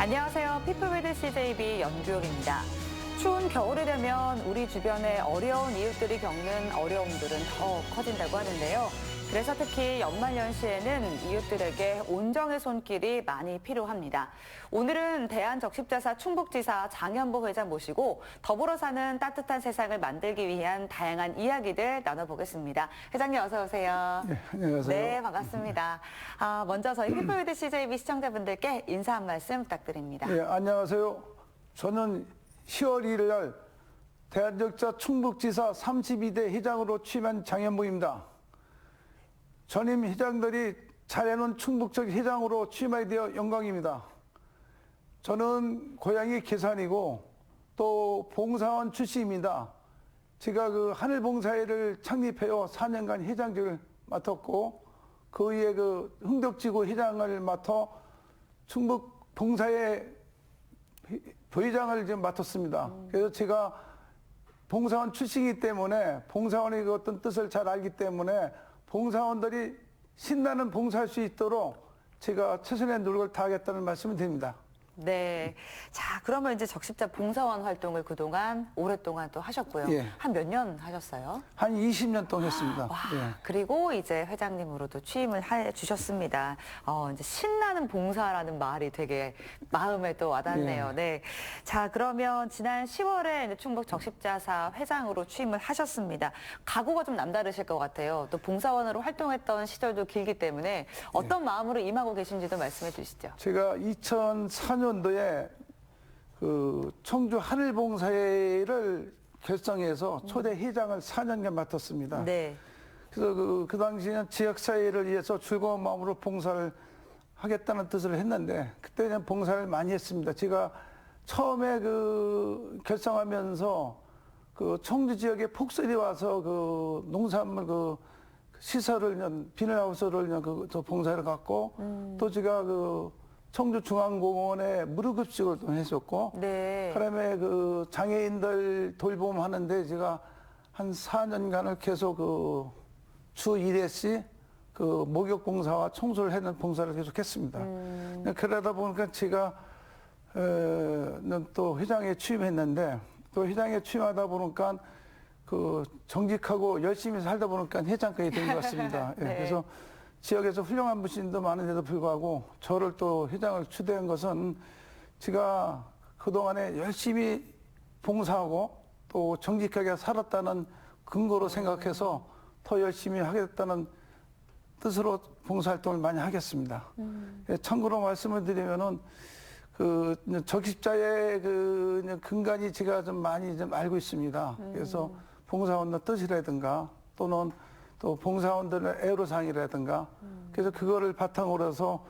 안녕하세요. 피플 위드 CJB 연주영입니다. 추운 겨울이 되면 우리 주변에 어려운 이웃들이 겪는 어려움들은 더 커진다고 하는데요. 그래서 특히 연말연시에는 이웃들에게 온정의 손길이 많이 필요합니다. 오늘은 대한적십자사 충북지사 장현보 회장 모시고 더불어 사는 따뜻한 세상을 만들기 위한 다양한 이야기들 나눠보겠습니다. 회장님 어서 오세요. 네, 안녕하세요. 네, 반갑습니다. 먼저 저희 피플 위드 CJB 시청자분들께 인사 한 말씀 부탁드립니다. 네, 안녕하세요. 저는 10월 1일 날 대한적자 충북지사 32대 회장으로 취임한 장현보입니다. 전임 회장들이 잘해놓은 충북적 회장으로 취임하게 되어 영광입니다. 저는 고향이 계산이고 또 봉사원 출신입니다. 제가 그 하늘봉사회를 창립해요 4년간 회장직을 맡았고 그 후에 그 흥덕지구 회장을 맡아 충북 봉사회 부회장을 지금 맡았습니다. 그래서 제가 봉사원 출신이기 때문에 봉사원의 그 어떤 뜻을 잘 알기 때문에 봉사원들이 신나는 봉사할 수 있도록 제가 최선의 노력을 다하겠다는 말씀을 드립니다. 네. 자, 그러면 이제 적십자 봉사원 활동을 그동안 오랫동안 또 하셨고요. 예. 한 몇 년 하셨어요? 한 20년 동안 했습니다. 와, 예. 그리고 이제 회장님으로도 취임을 해 주셨습니다. 이제 신나는 봉사라는 말이 되게 마음에 또 와닿네요. 예. 네. 자, 그러면 지난 10월에 이제 충북 적십자사 회장으로 취임을 하셨습니다. 각오가 좀 남다르실 것 같아요. 또 봉사원으로 활동했던 시절도 길기 때문에 어떤 마음으로 임하고 계신지도 말씀해 주시죠. 제가 2004년도에 그 청주 하늘봉사회를 결성해서 초대 회장을 4년간 맡았습니다. 네. 그래서 그 당시에는 지역사회를 위해서 즐거운 마음으로 봉사를 하겠다는 뜻을 했는데 그때 그냥 봉사를 많이 했습니다. 제가 처음에 그 결성하면서 그 청주 지역에 폭설이 와서 그 농산물 그 시설을 비닐하우스를 그 봉사를 갖고 또 제가 그 청주중앙공원에 무료급식을 또 했었고 네. 그다음에 그 장애인들 돌봄하는데 제가 한 4년간을 계속 그 주 1회씩 그 목욕 봉사와 청소를 하는 봉사를 계속했습니다. 그러다 보니까 제가 또 회장에 취임했는데 또 회장에 취임하다 보니까 그 정직하고 열심히 살다 보니까 회장까지 된 것 같습니다. 예, 네. 그래서 지역에서 훌륭한 분신도 많은데도 불구하고 저를 또 회장을 추대한 것은 제가 그동안에 열심히 봉사하고 또 정직하게 살았다는 근거로 생각해서 더 열심히 하겠다는 뜻으로 봉사활동을 많이 하겠습니다. 예, 참고로 말씀을 드리면은 그 적십자의 그 근간이 제가 좀 많이 좀 알고 있습니다. 그래서 봉사원의 뜻이라든가 또는 또 봉사원들의 애로사항이라든가 그래서 그거를 바탕으로 해서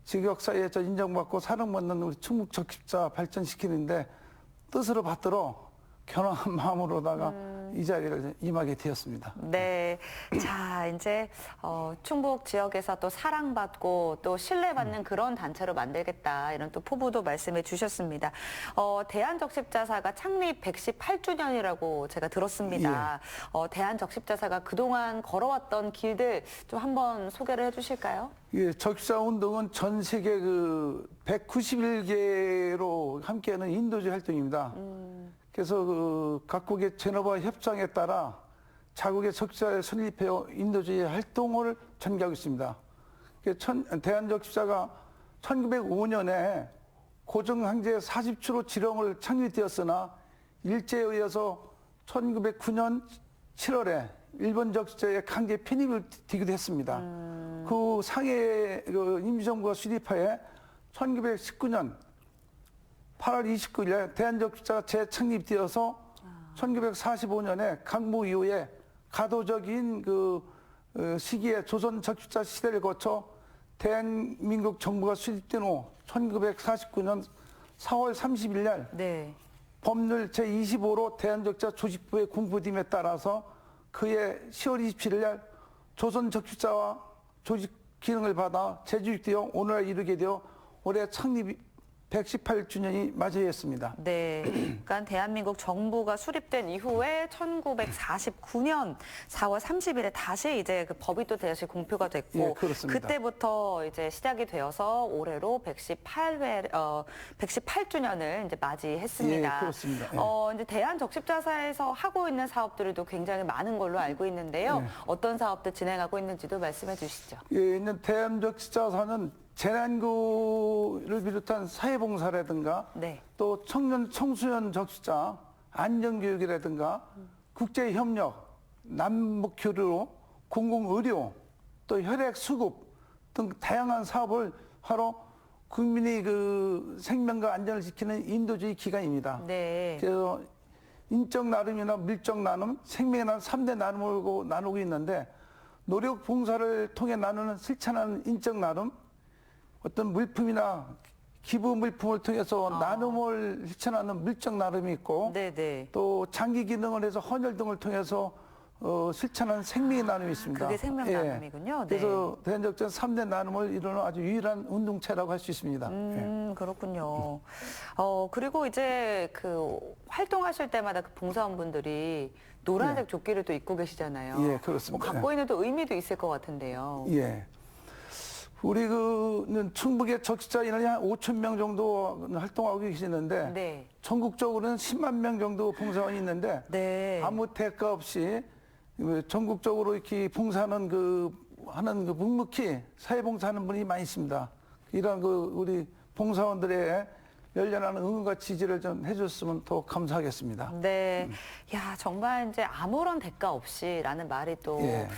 지역사회에 인정받고 사랑받는 우리 충북 적십자 발전시키는데 뜻으로 받들어 견고한 마음으로다가 이 자리를 임하게 되었습니다. 네. 자, 이제, 충북 지역에서 또 사랑받고 또 신뢰받는 그런 단체로 만들겠다. 이런 또 포부도 말씀해 주셨습니다. 대한적십자사가 창립 118주년이라고 제가 들었습니다. 대한적십자사가 그동안 걸어왔던 길들 좀 한번 소개를 해 주실까요? 예, 적십자 운동은 전 세계 그 191개로 함께하는 인도주의 활동입니다. 그래서 그 각국의 제노바 협정에 따라 자국의 적십자를 설립해서 인도주의 활동을 전개하고 있습니다. 대한적십자가 1905년에 고정항제 40주로 지령을 창립되었으나 일제에 의해서 1909년 7월에 일본 적십자의 강제 편입을 뒤기도 했습니다. 그 상해 그 임시정부가 수립하에 1919년 8월 29일에 대한적십자가 재창립되어서 1945년에 강무 이후에 가도적인 그 시기에 조선 적십자 시대를 거쳐 대한민국 정부가 수립된 후 1949년 4월 30일 날 네. 법률 제25로 대한적십자 조직부의 공포됨에 따라서 그해 10월 27일 날 조선 적십자와 조직 기능을 받아 재조직되어 오늘날 이르게 되어 올해 창립 118주년이 맞이했습니다. 네. 그러니까 대한민국 정부가 수립된 이후에 1949년 4월 30일에 다시 이제 그 법이 또 다시 공표가 됐고 예, 그렇습니다. 그때부터 이제 시작이 되어서 올해로 118주년을 이제 맞이했습니다. 예, 그렇습니다. 예. 이제 대한적십자사에서 하고 있는 사업들도 굉장히 많은 걸로 알고 있는데요. 예. 어떤 사업들 진행하고 있는지도 말씀해 주시죠. 예, 있는 대한적십자사는 재난구를 비롯한 사회봉사라든가 네. 또 청소년 적십자, 안전교육이라든가 국제협력, 남북교류, 공공의료, 또 혈액수급 등 다양한 사업을 하러 국민의 그 생명과 안전을 지키는 인도주의 기관입니다. 네. 그래서 인적 나눔이나 물적 나눔, 생명의 나눔 3대 나눔으로 나누고 있는데 노력 봉사를 통해 나누는 실천하는 인적 나눔, 어떤 물품이나 기부 물품을 통해서 나눔을 실천하는 물적 나눔이 있고 네네. 또 장기 기능을 해서 헌혈 등을 통해서 실천하는 생명의 나눔이 있습니다. 그게 생명 나눔이군요. 네. 그래서 대한적전 3대 나눔을 이루는 아주 유일한 운동체라고 할 수 있습니다. 그렇군요. 그리고 이제 그 활동하실 때마다 그 봉사원분들이 노란색 조끼를 또 입고 계시잖아요. 예, 그렇습니다. 뭐 갖고 있는 또 의미도 있을 것 같은데요. 예. 우리 그 충북의 적십자 인원이 한 5천 명 정도 활동하고 계시는데 네. 전국적으로는 10만 명 정도 봉사원이 있는데 네. 아무 대가 없이 전국적으로 이렇게 봉사하는 하는 묵묵히 사회봉사하는 분이 많이 있습니다. 이런 우리 봉사원들의 열렬한 응원과 지지를 좀 해줬으면 더 감사하겠습니다. 네. 야, 정말 이제 아무런 대가 없이라는 말이 또, 예.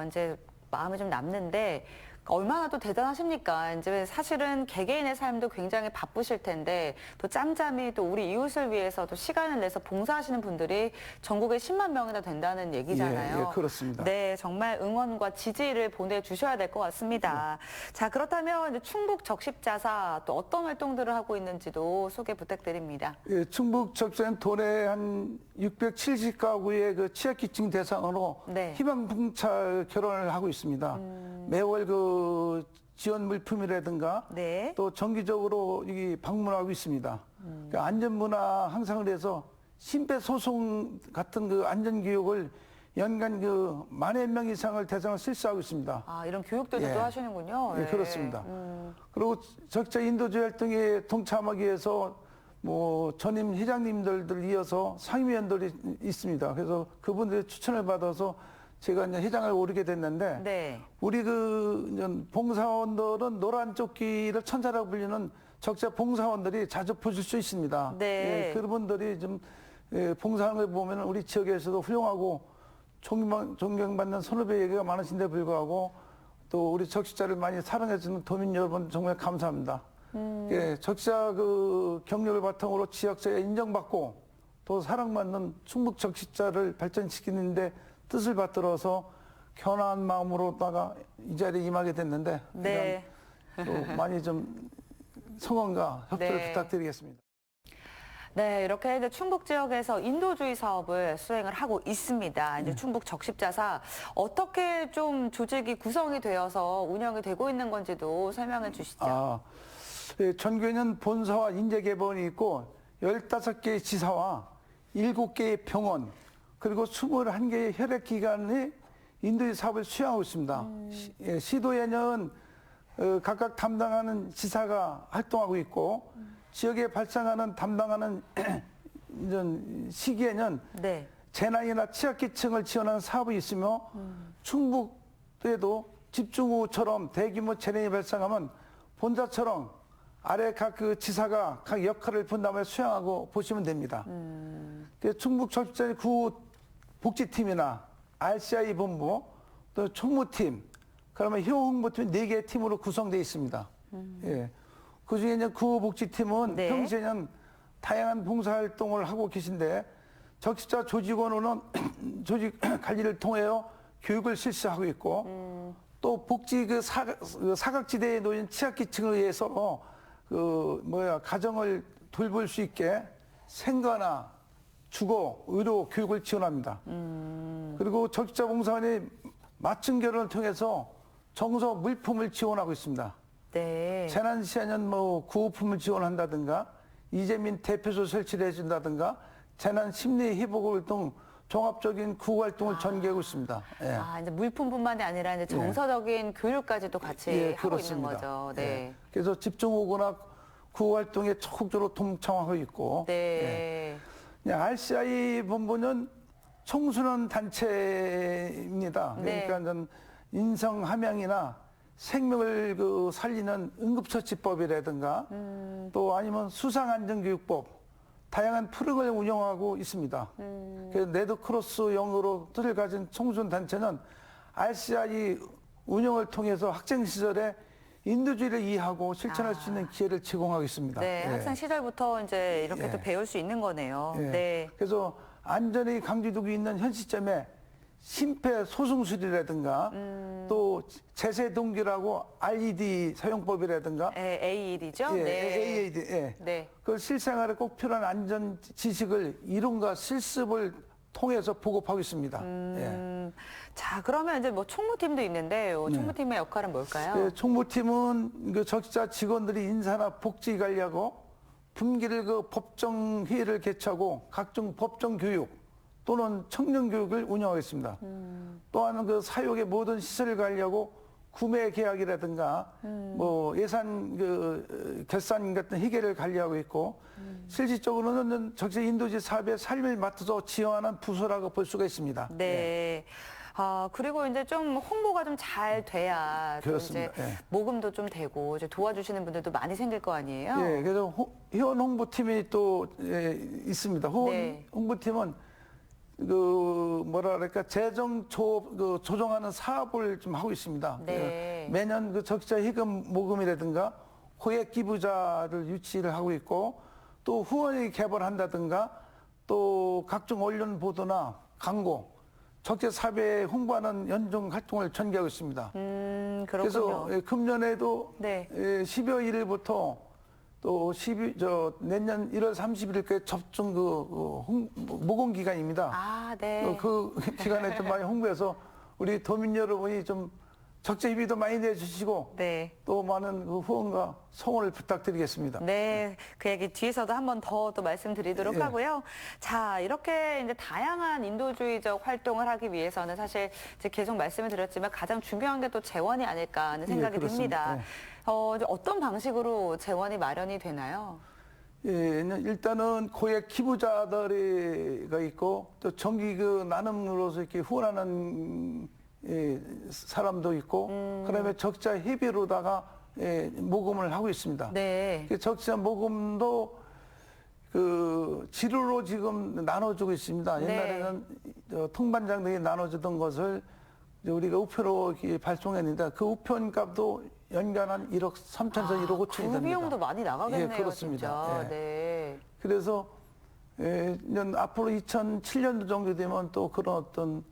이제 마음에 좀 남는데, 얼마나 또 대단하십니까? 이제 사실은 개개인의 삶도 굉장히 바쁘실 텐데 또 짬짬이 또 우리 이웃을 위해서 또 시간을 내서 봉사하시는 분들이 전국에 10만 명이나 된다는 얘기잖아요. 예, 그렇습니다. 네, 정말 응원과 지지를 보내주셔야 될 것 같습니다. 자, 그렇다면 이제 충북 적십자사 또 어떤 활동들을 하고 있는지도 소개 부탁드립니다. 예, 충북 적십자는 도내 한 670가구의 그 취약계층 대상으로 네. 희망봉차 결혼을 하고 있습니다. 매월 지원 물품이라든가 네. 또 정기적으로 방문하고 있습니다. 안전문화 향상을 해서 심폐소생 같은 안전교육을 연간 10,000명 이상을 대상으로 실시하고 있습니다. 아, 이런 교육들도 예. 또 하시는군요. 예, 그렇습니다. 그리고 적자 인도주의 활동에 동참하기 위해서 전임 회장님들 이어서 상임위원들이 있습니다. 그래서 그분들의 추천을 받아서 제가 이제 회장을 오르게 됐는데 네. 우리 이제 봉사원들은 노란 조끼를 천사라고 불리는 적자 봉사원들이 자주 보실 수 있습니다. 네. 예, 그분들이 좀 봉사하는 걸 보면 우리 지역에서도 훌륭하고 존경받는 선후배 얘기가 많으신데 불구하고 또 우리 적십자를 많이 사랑해주는 도민 여러분 정말 감사합니다. 예, 적십자 경력을 바탕으로 지역사회에 인정받고 또 사랑받는 충북 적십자를 발전시키는데 뜻을 받들어서 견한 마음으로다가 이 자리에 임하게 됐는데 네. 또 많이 좀 성원과 협조를 네. 부탁드리겠습니다. 네, 이렇게 이제 충북 지역에서 인도주의 사업을 수행을 하고 있습니다. 이제 충북 적십자사 어떻게 좀 조직이 구성이 되어서 운영이 되고 있는 건지도 설명해 주시죠. 예, 전교에는 본사와 인재개발원이 있고 15개의 지사와 7개의 병원 그리고 21개의 혈액기관이 인도주의 사업을 수행하고 있습니다. 시도에는 각각 담당하는 지사가 활동하고 있고 지역에 발생하는 담당하는 시기에는 네. 재난이나 취약계층을 지원하는 사업이 있으며 충북에도 집중호우처럼 대규모 재난이 발생하면 본사처럼 아래 각 지사가 각 역할을 분담해 수행하고 보시면 됩니다. 충북 적십자 구 복지팀이나 RCI 본부, 또 총무팀, 그러면 홍보팀 4개의 팀으로 구성되어 있습니다. 예. 그 중에 이제 구복지팀은 네. 평소에는 다양한 봉사활동을 하고 계신데 적십자 조직원으로는 조직 관리를 통하여 교육을 실시하고 있고 또 복지 사각지대에 놓인 취약계층을 위해서 가정을 돌볼 수 있게 생가나 주거, 의료, 교육을 지원합니다. 그리고 적십자 봉사원이 맞춤 결혼을 통해서 정서 물품을 지원하고 있습니다. 네. 재난 시에는 뭐 구호품을 지원한다든가 이재민 대표소 설치를 해준다든가 재난 심리 회복을 등 종합적인 구호 활동을 전개하고 있습니다. 예. 아, 이제 물품뿐만이 아니라 이제 정서적인 교육까지도 같이 예, 하고 그렇습니다. 있는 거죠. 네. 예. 그래서 집중호우나 구호 활동에 적극적으로 동참하고 있고 네. RCI 본부는 청소년 단체입니다. 네. 그러니까 전 인성 함양이나 생명을 살리는 응급처치법이라든가 또 아니면 수상안전교육법 다양한 프로그램을 운영하고 있습니다. 그래서 레드크로스 영어로 뜻을 가진 청소년 단체는 RCI 운영을 통해서 학생 시절에 인도주의를 이해하고 실천할 수 있는 기회를 제공하고 있습니다. 네, 예. 학생 시절부터 이제 이렇게 예. 또 배울 수 있는 거네요. 예. 네. 그래서 안전이 강조되고 있는 현 시점에 심폐소생술이라든가 또 제세 동기라고 RED 사용법이라든가 AED죠? 예, 네. AED, 예. 네. 그 실생활에 꼭 필요한 안전 지식을 이론과 실습을 통해서 보급하고 있습니다. 예. 자, 그러면 이제 뭐 총무팀도 있는데 총무팀의 역할은 뭘까요? 예, 총무팀은 그 적시자 직원들이 인사나 복지 관리하고 분기를 법정 회의를 개최하고 각종 법정 교육 또는 청년 교육을 운영하고 있습니다. 또한 사육의 모든 시설을 관리하고 구매 계약이라든가 뭐 예산 결산 같은 회계를 관리하고 있고 실질적으로는 적시 인도지 사업의 삶을 맡아서 지원하는 부서라고 볼 수가 있습니다. 네. 아, 그리고 이제 좀 홍보가 좀 잘 돼야 또 이제 그렇습니다. 예. 모금도 좀 되고 이제 도와주시는 분들도 많이 생길 거 아니에요? 예, 그래서 회원 홍보팀이 또 있습니다. 회원 네. 홍보팀은 재정 조정하는 사업을 좀 하고 있습니다. 네. 매년 적자 희금 모금이라든가 고액 기부자를 유치를 하고 있고 또 후원이 개발한다든가 또 각종 언론 보도나 광고 적재 사업에 홍보하는 연중 활동을 전개하고 있습니다. 그렇군요. 그래서 금년에도 네. 12월 1일부터 또 내년 1월 31일까지 접종 모금 기간입니다. 아, 네. 그 기간에 좀 많이 홍보해서 우리 도민 여러분이 좀 적재 희비도 많이 내주시고 네. 또 많은 후원과 성원을 부탁드리겠습니다. 네, 그 얘기 뒤에서도 한 번 더 또 말씀드리도록 예. 하고요. 자, 이렇게 이제 다양한 인도주의적 활동을 하기 위해서는 사실 이제 계속 말씀을 드렸지만 가장 중요한 게 또 재원이 아닐까 하는 생각이 그렇습니다. 듭니다. 이제 어떤 방식으로 재원이 마련이 되나요? 예, 일단은 고액 기부자들이가 있고 또 정기 나눔으로서 이렇게 후원하는 사람도 있고 그다음에 적자 회비로다가 모금을 하고 있습니다. 네. 그 적자 모금도 지루로 지금 나눠주고 있습니다. 네. 옛날에는 통반장들이 나눠주던 것을 이제 우리가 우표로 이렇게 발송했는데 그 우편값도 연간 한 1억 3천에서 1억 5천이 그 됩니다. 비용도 많이 나가겠네요, 예, 그렇습니다. 진짜. 예. 네. 그래서 앞으로 2007년도 정도 되면 또 그런 어떤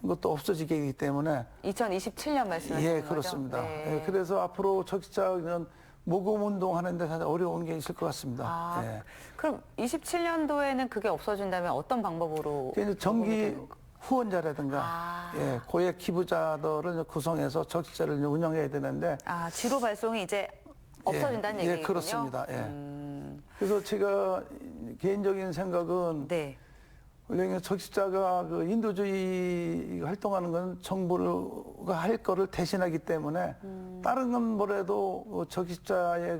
것도 없어지게 되기 때문에 2027년 말씀하시는 예, 거죠? 그렇습니다. 네. 예, 그래서 앞으로 적시자는 모금 운동하는데 사실 어려운 게 있을 것 같습니다. 아, 예. 그럼 27년도에는 그게 없어진다면 어떤 방법으로? 그래서 정기 모금이 되는 거- 후원자라든가 아. 예, 고액 기부자들을 구성해서 적시자를 운영해야 되는데 아, 지로 발송이 이제 없어진다는 예, 얘기군요. 예, 그렇습니다. 예. 그래서 제가 개인적인 생각은 네. 원래 적시자가 인도주의 활동하는 건 정부가 할 거를 대신하기 때문에 다른 건 뭐래도 적시자의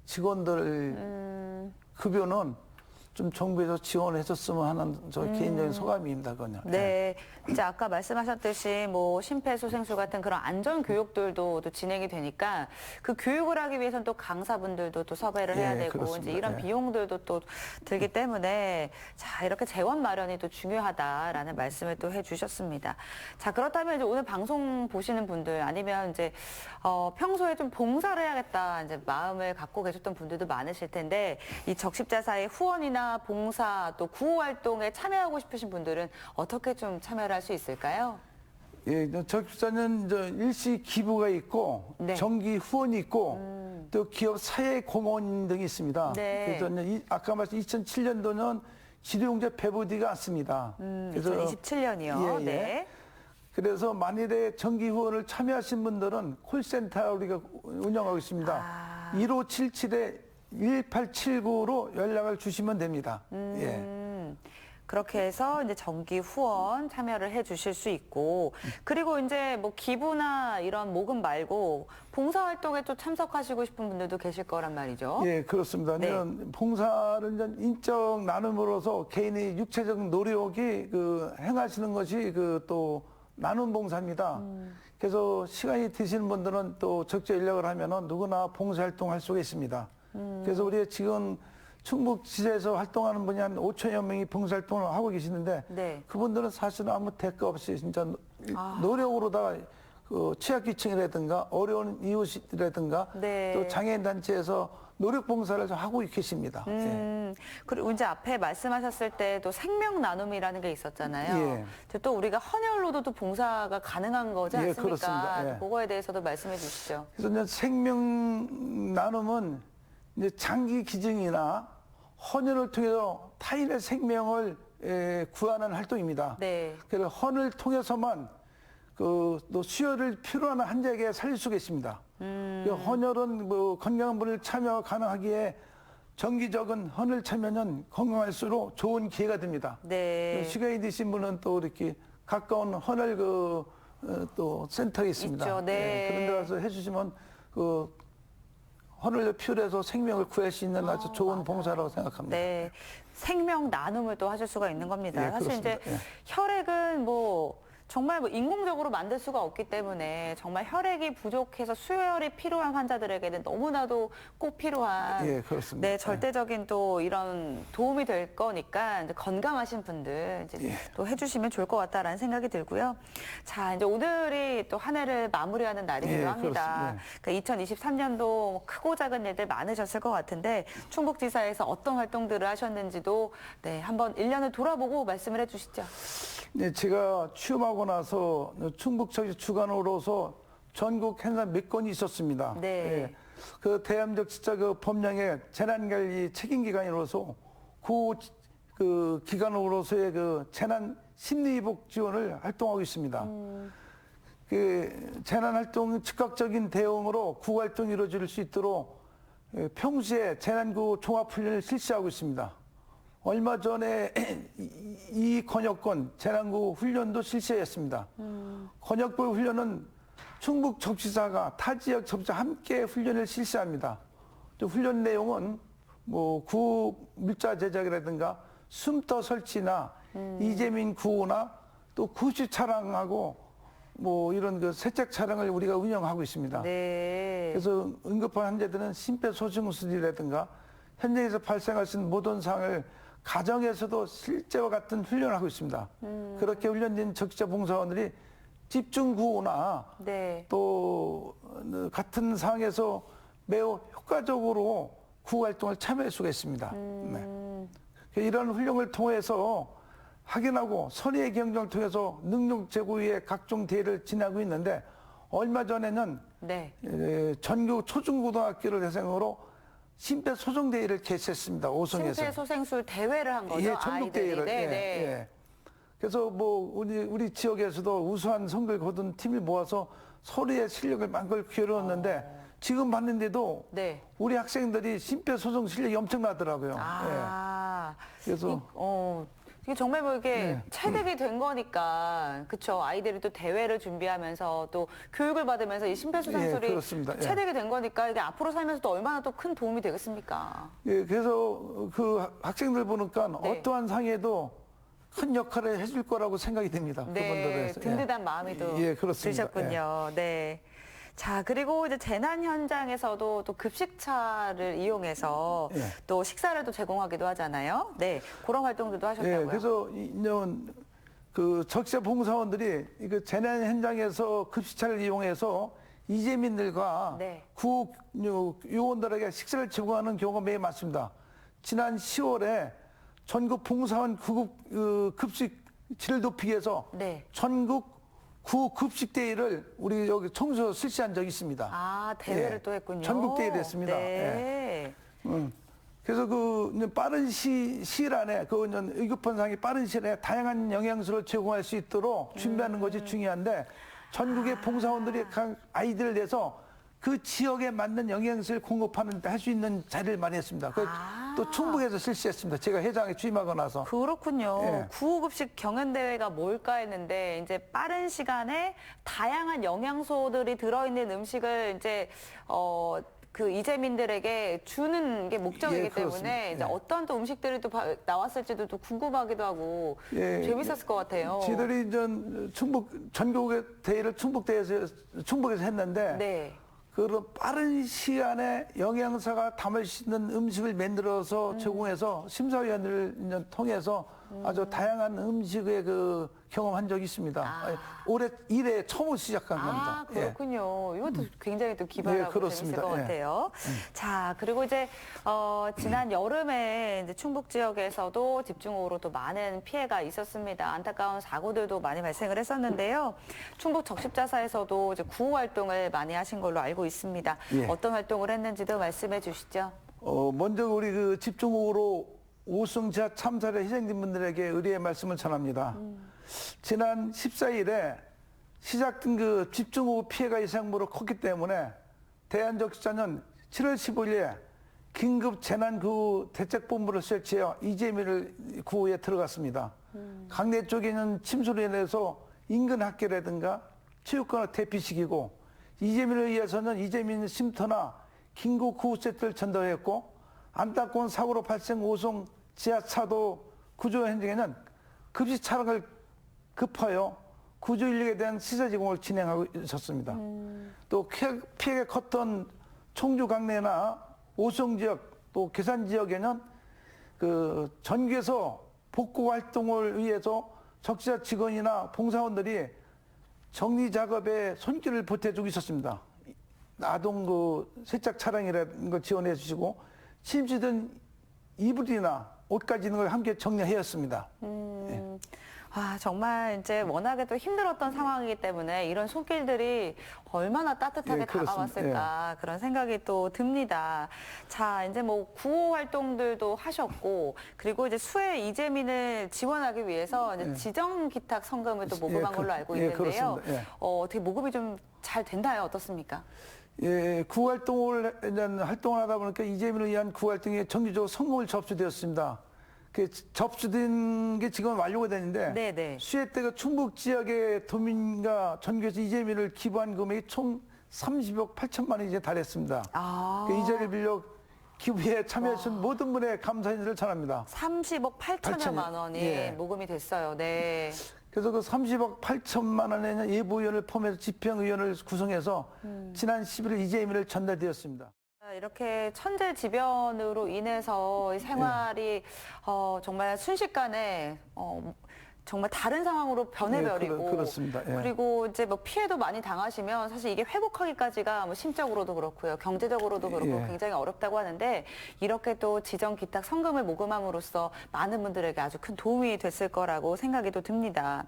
직원들 급여는 좀 정부에서 지원을 해줬으면 하는 저 개인적인 소감입니다, 그건요. 네. 이제 아까 말씀하셨듯이 뭐 심폐소생술 같은 그런 안전 교육들도 또 진행이 되니까 그 교육을 하기 위해서는 또 강사분들도 또 섭외를 해야 예, 되고 그렇습니다. 이제 이런 예. 비용들도 또 들기 때문에 자, 이렇게 재원 마련이 또 중요하다라는 말씀을 또 해주셨습니다. 자, 그렇다면 이제 오늘 방송 보시는 분들 아니면 이제 평소에 좀 봉사를 해야겠다 이제 마음을 갖고 계셨던 분들도 많으실 텐데 이 적십자사의 후원이나 봉사 또 구호 활동에 참여하고 싶으신 분들은 어떻게 좀 참여를 할 수 있을까요? 예, 적십자는 일시 기부가 있고 네. 정기 후원이 있고 또 기업 사회 공헌 등이 있습니다. 네. 그래서 아까 말씀 2007년도는 지도용제 배부디가 않습니다. 2027년이요. 예, 예. 네. 그래서 만일에 정기 후원을 참여하신 분들은 콜센터 우리가 운영하고 있습니다. 아. 1577-1879로 연락을 주시면 됩니다. 예. 그렇게 해서 이제 정기 후원 참여를 해 주실 수 있고, 그리고 이제 뭐 기부나 이런 모금 말고 봉사활동에 또 참석하시고 싶은 분들도 계실 거란 말이죠. 예, 그렇습니다. 네. 봉사는 이제 인적 나눔으로서 개인의 육체적 노력이 행하시는 것이 또 나눔 봉사입니다. 그래서 시간이 되시는 분들은 또 적재 연락을 하면은 누구나 봉사활동할 수가 있습니다. 그래서 우리가 지금 충북지사에서 활동하는 분이 한 5천여 명이 봉사활동을 하고 계시는데 네. 그분들은 사실은 아무 대가 없이 진짜 노력으로다가 취약계층이라든가 어려운 이웃이라든가 네. 또 장애인 단체에서 노력 봉사를 하고 계십니다. 예. 그리고 이제 앞에 말씀하셨을 때 또 생명 나눔이라는 게 있었잖아요. 예. 또 우리가 헌혈로도 또 봉사가 가능한 거지 예, 않습니까? 그렇습니다. 예. 그거에 대해서도 말씀해 주시죠. 그래서 이제 생명 나눔은 이제 장기 기증이나 헌혈을 통해서 타인의 생명을 구하는 활동입니다. 네. 그래서 헌을 통해서만 또 수혈을 필요한 환자에게 살릴 수가 있습니다. 헌혈은 뭐 건강한 분을 참여 가능하기에 정기적인 헌혈 참여는 건강할수록 좋은 기회가 됩니다. 네. 시간이 되신 분은 또 이렇게 가까운 헌혈 또 센터에 있습니다. 있죠. 네. 그런 데 가서 해주시면 헌혈을 필요해서 생명을 구할 수 있는 아주 좋은 봉사라고 생각합니다. 네. 생명 나눔을 또 하실 수가 있는 겁니다. 예, 사실 이제 그렇습니다. 예. 혈액은 정말 인공적으로 만들 수가 없기 때문에 정말 혈액이 부족해서 수혈이 필요한 환자들에게는 너무나도 꼭 필요한 예, 그렇습니다. 네, 절대적인 또 이런 도움이 될 거니까 이제 건강하신 분들 이제 예. 또 해주시면 좋을 것 같다라는 생각이 들고요. 자, 이제 오늘이 또 한 해를 마무리하는 날이기도 예, 합니다. 그렇습니다. 2023년도 크고 작은 일들 많으셨을 것 같은데 충북지사에서 어떤 활동들을 하셨는지도 네, 한번 1년을 돌아보고 말씀을 해주시죠. 네, 제가 취임하고 나서 충북청지 주관으로서 전국 행사 몇 건이 있었습니다. 네. 예. 그 대한민국 진짜 법령의 재난관리 책임기관으로서 기관으로서의 재난 심리회복 지원을 활동하고 있습니다. 재난활동 즉각적인 대응으로 구호활동이 이루어질 수 있도록 평소에 재난구호 종합훈련을 실시하고 있습니다. 얼마 전에 이 권역권 재난구호 훈련도 실시했습니다. 권역구 훈련은 충북 적시사가 타 지역 적시사 함께 훈련을 실시합니다. 또 훈련 내용은 구호 물자 제작이라든가 숨터 설치나 이재민 구호나 또 구시 차량하고 이런 세척 차량을 우리가 운영하고 있습니다. 네. 그래서 응급한 환자들은 심폐소생술이라든가 현장에서 발생할 수 있는 모든 상황을 가정에서도 실제와 같은 훈련을 하고 있습니다. 그렇게 훈련된 적시자 봉사원들이 집중 구호나 네. 또 같은 상황에서 매우 효과적으로 구호 활동을 참여할 수가 있습니다. 네. 이런 훈련을 통해서 확인하고 선의의 경쟁을 통해서 능력 제고위의 각종 대회를 진행하고 있는데 얼마 전에는 네. 전국 초중고등학교를 대상으로 심폐소생대회를 개최했습니다. 오성에서. 심폐소생술 대회를 한 거죠. 예, 전국 대회를. 네, 예, 네. 예. 그래서 우리 지역에서도 우수한 성과를 거둔 팀을 모아서 서로의 실력을 만걸 기울였는데 지금 봤는데도 네. 우리 학생들이 심폐소생 실력이 엄청나더라고요. 아. 예. 그래서 이게 정말 이게 네. 체득이 된 거니까, 그쵸. 아이들이 또 대회를 준비하면서 또 교육을 받으면서 이 심폐소생술이 예, 그렇습니다. 예. 체득이 된 거니까 이게 앞으로 살면서 또 얼마나 또 큰 도움이 되겠습니까? 예, 그래서 그 학생들 보니까 네. 어떠한 상해도 큰 역할을 해줄 거라고 생각이 됩니다. 네, 그분들에서. 든든한 마음이 또 예, 그렇습니다. 드셨군요. 네. 자, 그리고 이제 재난 현장에서도 또 급식차를 이용해서 예. 또 식사를 또 제공하기도 하잖아요. 네. 그런 활동들도 예, 하셨다고요. 그래서 적시자 봉사원들이 재난 현장에서 급식차를 이용해서 이재민들과 네. 구호 요원들에게 식사를 제공하는 경우가 매우 많습니다. 지난 10월에 전국 봉사원 구급 급식 질을 높이기 위해서 네. 전국 구호 급식 대회를 우리 여기 청주에서 실시한 적이 있습니다. 아, 대회를 예. 또 했군요. 전국 대회를 했습니다. 네. 그래서 그 이제 빠른 시일 안에 그 이제 의급한 상황이 빠른 시일 안에 다양한 영양소를 제공할 수 있도록 준비하는 것이 중요한데 전국의 봉사원들이 각 아이디어를 내서 그 지역에 맞는 영양소를 공급하는 데 할 수 있는 자리를 마련했습니다. 또 충북에서 실시했습니다. 제가 회장에 취임하고 나서. 그렇군요. 예. 구호급식 경연대회가 뭘까 했는데 이제 빠른 시간에 다양한 영양소들이 들어있는 음식을 이제 그 이재민들에게 주는 게 목적이기 예, 그렇습니다. 때문에 이제 예. 어떤 또 음식들이 또 나왔을지도 또 궁금하기도 하고 예, 재밌었을 것 같아요. 저희들이 충북 전국의 대회를 충북에서 했는데 네. 그런 빠른 시간에 영양사가 담을 수 있는 음식을 만들어서 제공해서 심사위원들을 이제 통해서 아주 다양한 음식의 그 경험한 적이 있습니다. 올해 1회 처음으로 시작한 겁니다. 예. 그렇군요. 이것도 굉장히 또 기발하고 예, 그렇습니다. 재밌을 것 예. 같아요. 자, 그리고 이제 지난 여름에 이제 충북 지역에서도 집중호우로 또 많은 피해가 있었습니다. 안타까운 사고들도 많이 발생을 했었는데요. 충북 적십자사에서도 이제 구호 활동을 많이 하신 걸로 알고 있습니다. 예. 어떤 활동을 했는지도 말씀해 주시죠. 먼저 우리 그 집중호우로 오승지하 참사의 희생된 분들에게 의뢰의 말씀을 전합니다. 지난 14일에 시작된 그 집중호우 피해가 예상보다 컸기 때문에 대한적십자는 7월 15일에 긴급 재난구호 대책본부를 설치하여 이재민을 구호에 들어갔습니다. 강내 쪽에는 침수로 인해서 인근 학교라든가 체육관을 대피시키고 이재민을 위해서는 이재민 쉼터나 긴급 구호 세트를 전달했고 안타까운 사고로 발생 오송 지하차도 구조 현장에는 급식 차량을 급하여 구조 인력에 대한 시설 제공을 진행하고 있었습니다. 또 피해가 컸던 청주 강내나 오송 지역 또 괴산 지역에는 그 전국에서 복구 활동을 위해서 적시자 직원이나 봉사원들이 정리 작업에 손길을 보태주고 있었습니다. 아동 그 세척 차량이라는 걸 지원해 주시고 침수된 이불이나 옷까지 있는 걸 함께 정리하였습니다. 예. 정말 이제 워낙에 또 힘들었던 상황이기 때문에 이런 손길들이 얼마나 따뜻하게 예, 그렇습니다. 다가왔을까 그런 생각이 또 듭니다. 자, 이제 뭐 구호 활동들도 하셨고 그리고 이제 수해 이재민을 지원하기 위해서 이제 지정 기탁 성금을 또 모금한 걸로 알고 예, 있는데요. 그렇습니다. 예. 어떻게 모금이 좀 잘 됐나요? 어떻습니까? 예, 구활동을 활동을 하다 보니까 이재민을 위한 구활동에 정기적으로 성금을 접수되었습니다. 그 접수된 게 지금 완료가 되는데 네네. 수해 때가 충북 지역의 도민과 전교에서 이재민을 기부한 금액이 총 30억 8천만 원이 이제 달했습니다. 이 자리를 빌려 기부에 참여하신 모든 분의 감사 인사를 전합니다. 30억 8천여만 원이 예. 모금이 됐어요. 네. 그래서 그 30억 8천만 원에는 예부위원을 포함해서 집행위원을 구성해서 지난 11일 이재민을 전달되었습니다. 이렇게 천재지변으로 인해서 이 생활이 정말 순식간에 정말 다른 상황으로 변해버리고 예, 그렇습니다. 예. 그리고 이제 뭐 피해도 많이 당하시면 사실 이게 회복하기까지가 뭐 심적으로도 그렇고요, 경제적으로도 그렇고 예. 굉장히 어렵다고 하는데 이렇게 또 지정 기탁 성금을 모금함으로써 많은 분들에게 아주 큰 도움이 됐을 거라고 생각이 또 듭니다.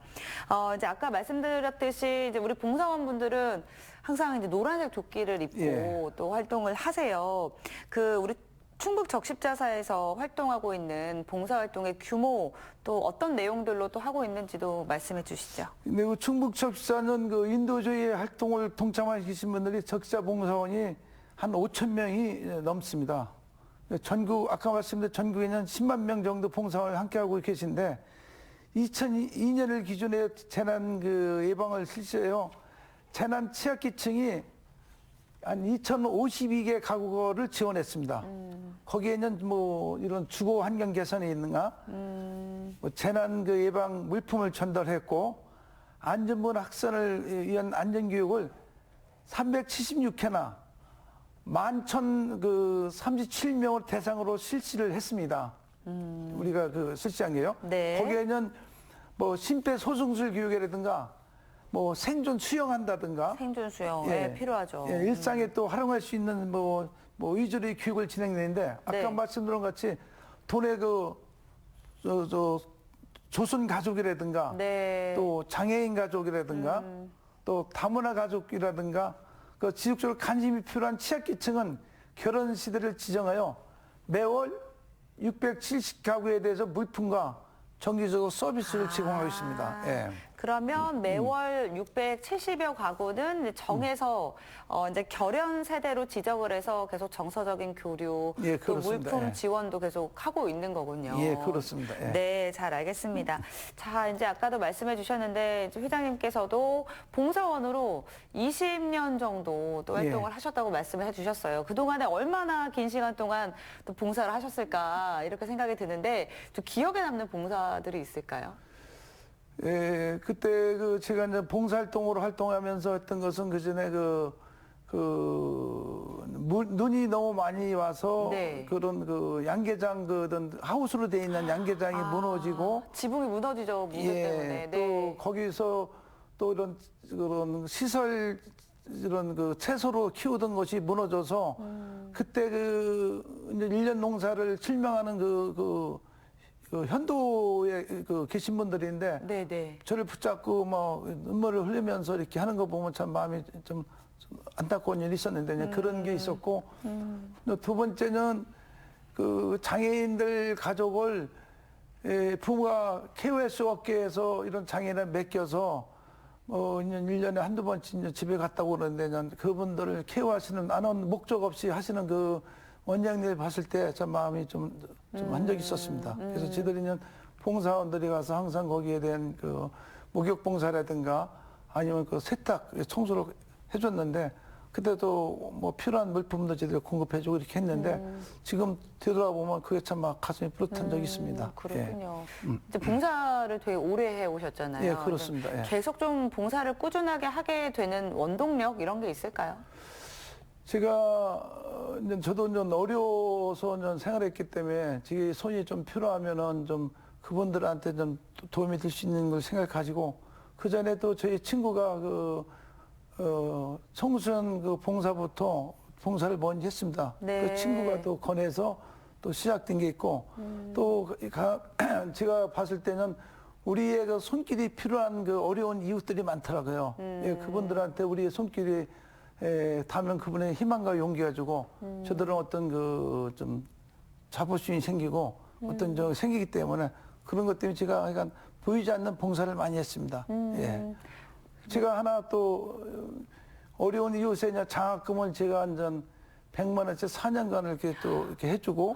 이제 아까 말씀드렸듯이 이제 우리 봉사원분들은 항상 이제 노란색 조끼를 입고 예. 또 활동을 하세요. 그 우리 충북 적십자사에서 활동하고 있는 봉사활동의 규모 또 어떤 내용들로 또 하고 있는지도 말씀해 주시죠. 근데 그 충북 적십자는 그 인도주의 활동을 동참하신 분들이 적십자 봉사원이 한 5천 명이 넘습니다. 전국 아까 말씀드린 전국에는 10만 명 정도 봉사원을 함께하고 계신데 2002년을 기준에 재난 그 예방을 실시해요. 재난 취약계층이 한 2,052개 가구를 지원했습니다. 거기에는 뭐 이런 주거 환경 개선이 있는가, 뭐 재난 그 예방 물품을 전달했고, 안전문 학생을 위한 안전교육을 376회나 11,037명을 대상으로 실시를 했습니다. 우리가 그 실시한 게요. 네. 거기에는 뭐 심폐소생술 교육이라든가 뭐 생존 수영한다든가 생존 수영에 필요하죠. 예, 일상에 또 활용할 수 있는 뭐 위주의 교육을 진행되는데 아까 네. 말씀드린 것 같이 돈의 조선 가족이라든가 네. 또 장애인 가족이라든가 또 다문화 가족이라든가 그 지속적으로 관심이 필요한 취약계층은 결혼 시대를 지정하여 매월 670가구에 대해서 물품과 정기적으로 서비스를 제공하고 있습니다. 예. 그러면 매월 670여 가구는 이제 정해서 이제 결연 세대로 지정을 해서 계속 정서적인 교류, 예, 또 그렇습니다. 물품 예. 지원도 계속 하고 있는 거군요. 예, 그렇습니다. 예. 네, 잘 알겠습니다. 자, 이제 아까도 말씀해 주셨는데 이제 회장님께서도 봉사원으로 20년 정도 또 활동을 예. 하셨다고 말씀을 해 주셨어요. 그동안에 얼마나 긴 시간 동안 또 봉사를 하셨을까 이렇게 생각이 드는데 좀 기억에 남는 봉사들이 있을까요? 예, 그때 제가 이제 봉사활동으로 활동하면서 했던 것은 그 전에 눈이 너무 많이 와서 네. 그런 양계장 하우스로 돼 있는 양계장이 무너지고 지붕이 무너지죠, 무게 때문에. 또 네. 거기서 또 그런 시설 이런 채소로 키우던 것이 무너져서 그때 이제 1년 농사를 칠명하는 현도에 계신 분들인데 네네. 저를 붙잡고 눈물을 흘리면서 이렇게 하는 거 보면 참 마음이 좀 안타까운 일이 있었는데 그런 게 있었고 두 번째는 장애인들 가족을 부모가 KOS 업계에서 이런 장애인을 맡겨서 1년에 한두 번씩 집에 갔다고 그러는데 그분들을 케어하시는 나는 목적 없이 하시는 원장님을 봤을 때 참 마음이 좀 한 적이 있었습니다. 그래서 저희들이 봉사원들이 가서 항상 거기에 대한 목욕 봉사라든가 아니면 세탁 청소를 해줬는데 그때도 필요한 물품도 저희들이 공급해주고 이렇게 했는데 지금 되돌아보면 그게 참 막 가슴이 뿌듯한 적이 있습니다. 그렇군요. 이제 봉사를 되게 오래 해 오셨잖아요. 예, 그렇습니다. 예. 계속 좀 봉사를 꾸준하게 하게 되는 원동력 이런 게 있을까요? 제가 저도 어려워서 생활했기 때문에 제 손이 좀 필요하면은 좀 그분들한테 좀 도움이 될 수 있는 걸 생각 가지고 그 전에도 저희 친구가 청소년 봉사부터 봉사를 먼저 했습니다. 네. 그 친구가 또 권해서 또 시작된 게 있고 또 제가 봤을 때는 우리의 손길이 필요한 어려운 이웃들이 많더라고요. 예, 그분들한테 우리의 손길이 닿으면 그분의 희망과 용기가 주고 저들은 어떤 좀 자부심이 생기고 어떤 생기기 때문에 그런 것 때문에 제가 약간 보이지 않는 봉사를 많이 했습니다. 예. 제가 하나 또 어려운 이웃에 장학금을 제가 100만 원째 4년간을 이렇게 해주고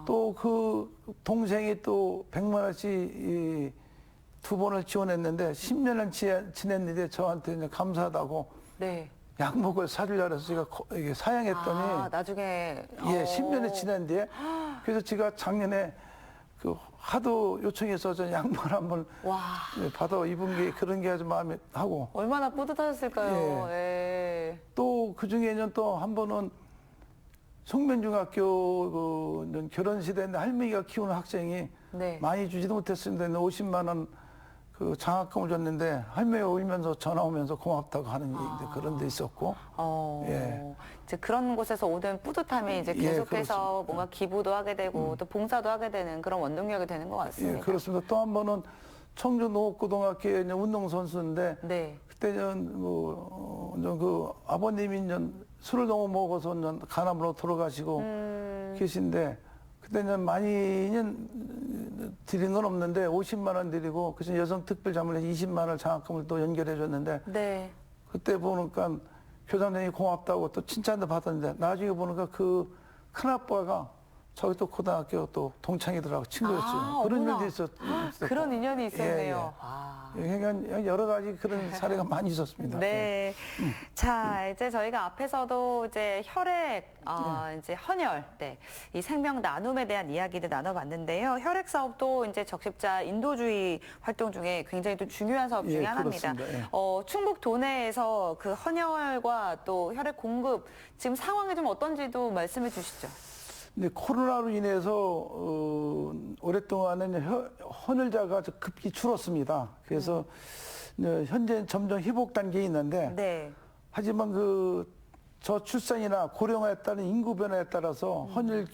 또 그 동생이 또 100만 원씩 두 번을 지원했는데 10년을 지냈는데 저한테 감사하다고 네. 약목을 사주려고 해서 제가 이게 사양했더니 나중에 예, 10년이 지났는데 그래서 제가 작년에 하도 요청해서 저 양말 한번 와. 받아 입은 게 그런 게 아주 마음에 하고 얼마나 뿌듯하셨을까요? 예. 또 그중에는 또 한 번은 성면중학교 결혼시대인데 할머니가 키우는 학생이 네. 많이 주지도 못했는데 50만 원 장학금을 줬는데 할머니가 울면서 전화 오면서 고맙다고 하는 그런 데 있었고 예. 이제 그런 곳에서 오는 뿌듯함이 이제 예, 계속해서 그렇습니다. 뭔가 기부도 하게 되고 또 봉사도 하게 되는 그런 원동력이 되는 것 같습니다. 예, 그렇습니다. 또 한 번은 청주 농업고등학교의 운동선수인데 네. 그때는 아버님이 술을 너무 먹어서 간암으로 돌아가시고 계신데 그때는 많이 드린 건 없는데 50만 원 드리고 그래서 여성특별자문에 20만 원 장학금을 또 연결해 줬는데 네. 그때 보니까 교장선생님이 고맙다고 또 칭찬도 받았는데 나중에 보니까 그 큰아빠가 저기 또 고등학교 또 동창이더라고 친구였어요. 그런 어머나. 일도 있었고. 그런 인연이 있었네요. 예. 와. 그러니까 여러 가지 그런 사례가 많이 있었습니다. 네. 자, 이제 저희가 앞에서도 이제 혈액, 이제 헌혈, 네. 이 생명 나눔에 대한 이야기를 나눠봤는데요. 혈액 사업도 이제 적십자 인도주의 활동 중에 굉장히 또 중요한 사업 중에 예, 하나입니다. 그렇습니다. 예. 충북 도내에서 그 헌혈과 또 혈액 공급 지금 상황이 좀 어떤지도 말씀해 주시죠. 근데 코로나로 인해서 오랫동안은 헌혈자가 급히 줄었습니다. 그래서 현재 점점 회복 단계에 있는데 네. 하지만 저출산이나 고령화에 따른 인구 변화에 따라서 헌혈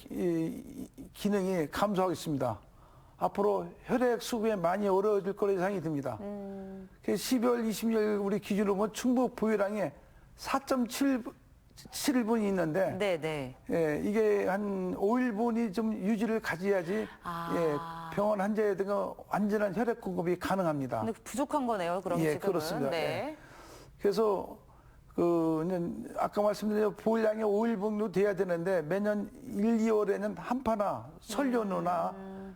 기능이 감소하고 있습니다. 앞으로 혈액 수급에 많이 어려워질 거로 예상이 듭니다. 그래서 12월 20일 우리 기준으로 보면 충북 보유량의 7일분이 있는데 네네. 예, 이게 한 5일분이 좀 유지를 가져야지 예, 병원 환자에다가 완전한 혈액 공급이 가능합니다. 근데 부족한 거네요. 그럼 예, 지금은. 그렇습니다. 네. 예. 그래서 아까 말씀드린 대로 보일량이 5일분도 돼야 되는데 매년 1, 2월에는 한파나 설 연휴나